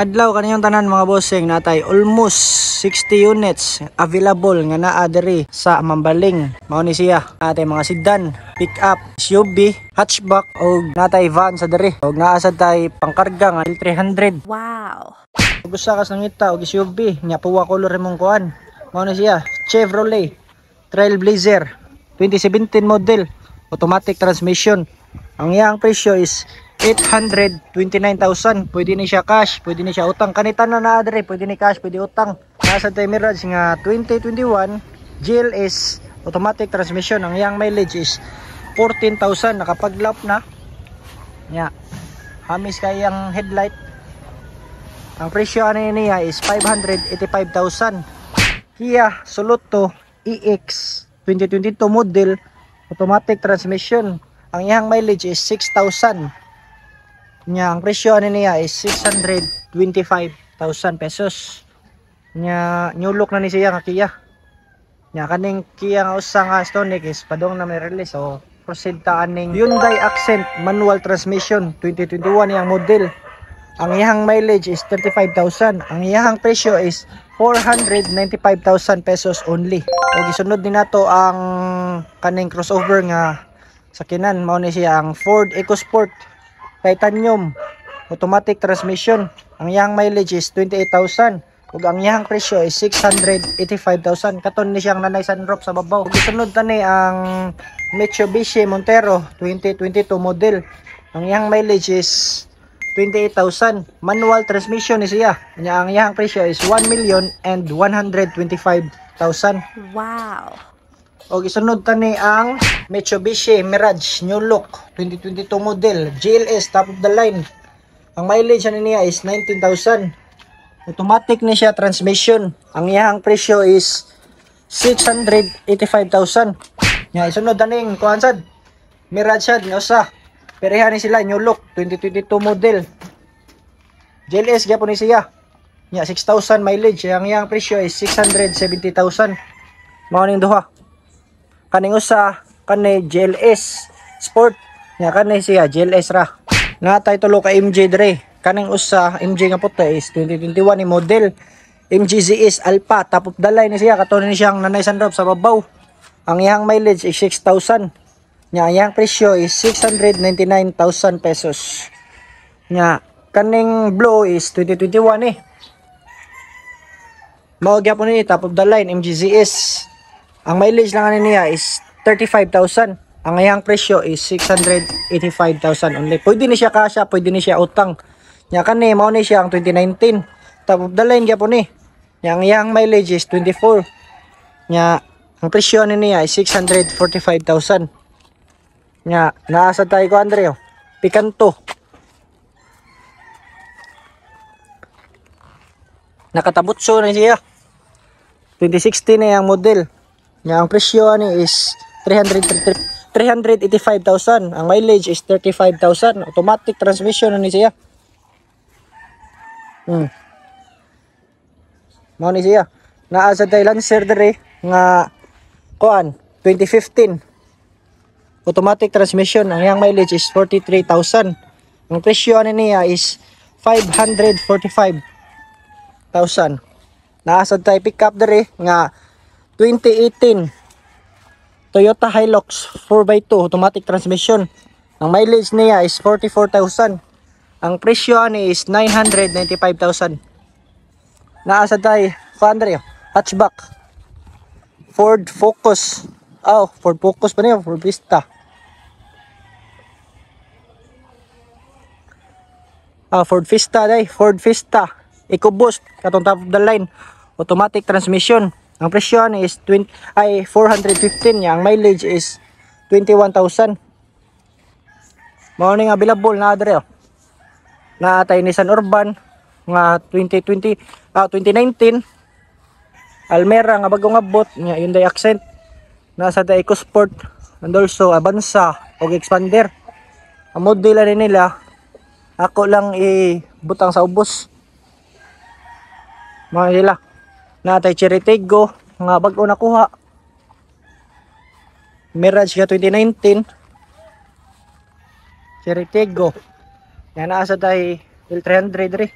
adlaw kaniyong tanan mga bossing, natay almost 60 units available nga naa diri sa Mambaling. Mao ni siya. Natay mga sedan, pick-up, SUV, hatchback og natay van sa diri. Og naa sad tay pangkarga nga 300. Wow. Ug usa ka sangita og SUV nya puwa color imong kuan. Mao ni siya, Chevrolet Trailblazer 2017 model, automatic transmission. Ang iyang presyo is 829,000. Pwede ni siya cash, pwede ni siya utang. Kanitan na adre, pwede ni cash, pwede utang. Nasa tay Mirage nga 2021 GLS automatic transmission. Ang iyang mileage is 14,000. Nakapaglap na. Nya. Hamis kay ang headlight. Ang presyo ani niya is 585,000. Kia Soloto EX 2022 model, automatic transmission. Ang iyang mileage is 6,000. Nya ang presyo ani niya is 625,000 pesos. Nya new look na ni siya nga Kia. Nya kaning Kia nga usa nga Stonic is padong na may release. So proceed ta aning Hyundai Accent manual transmission 2021 yang model. Ang iyang mileage is 35,000. Ang iyang presyo is 495,000 pesos only. O gisunod din nato ang kaning crossover nga sakinan, mao ni siya ang Ford EcoSport Titanium automatic transmission. Ang iyang mileage is 28,000 ug ang iyang presyo is 685,000. Katon ni siyang nanay sunroof sa babaw. Ug gisunod tani ang Mitsubishi Montero 2022 model. Ang iyang mileage is 28,000. Manual transmission ni siya. Ang iyang presyo is 1,125,000. Wow. O gisunod tani ang Mitsubishi Mirage New Look 2022 model GLS top of the line. Ang mileage niya is 19,000. Automatic ni siya transmission. Ang iyang presyo is 685,000. Nya isunod tani kuan sad Mirage sad ni usa. Pareha ni sila New Look 2022 model. GLS gyapon ni siya. Nya 6,000 mileage. Ang iyang presyo is 670,000. Mao ning duha. Kaning usa kanay GLS Sport. Nya kanay siya GLS ra. Natay tulo ka MJ dire. Kaning usa MJ nga puto is 2021 ni model. MG ZS Alpha top of the line ni siya. Katon ni siyang nanay sunroof sa babaw. Ang iyang mileage is 6,000. Nya iyang presyo is 699,000 pesos. Nya kaning blue is 2021 eh. Mao gyapon ni top of the line MG ZS. Ang mileage lang niya is 35,000. Ang iyang presyo is 685,000 only. Pwede ni siya kasya, pwede ni siya utang. Nya kani mao ni siya ang 2019. Top of the line gyapon ni. Nya ang iyang mileage is 24. Nya ang presyo niya is 645,000. Nya naasa tayo ko Andreo. Picanto. Nakatabutso na siya. 2016 na yung model. Nya ang presyo ni is 385,000. Ang mileage is 35,000. Automatic transmission na ni siya. Mao ni siya. Naa sa Lancer dire nga kuan 2015. Automatic transmission. Ang iyang mileage is 43,000. Ang presyo niya is 545,000. Naa sa pick up dire nga 2018 Toyota Hilux 4x2 automatic transmission. Ang mileage niya is 44,000. Ang presyo ni is 995,000. Naa sa Andrea hatchback Ford Focus. Ford Focus pa niya, Ford Vista. Ford Vista Ford Vista EcoBoost katong top of the line automatic transmission. Ang presyo ni is 415 niya. Ang mileage is 21,000. Mao ning available na adre. Na tay Nissan Urban nga 2019 Almera nga bagong abot nya Hyundai Accent. Nasa tay EcoSport and also Avanza og Expander. Ang model rin nila ako lang ibutang sa ubos. Mga nila natay Cherry Tiggo nga bag-o nakuha. Mirage ka 2019 Cherry Tiggo. Yan naa sa tay L300 rin.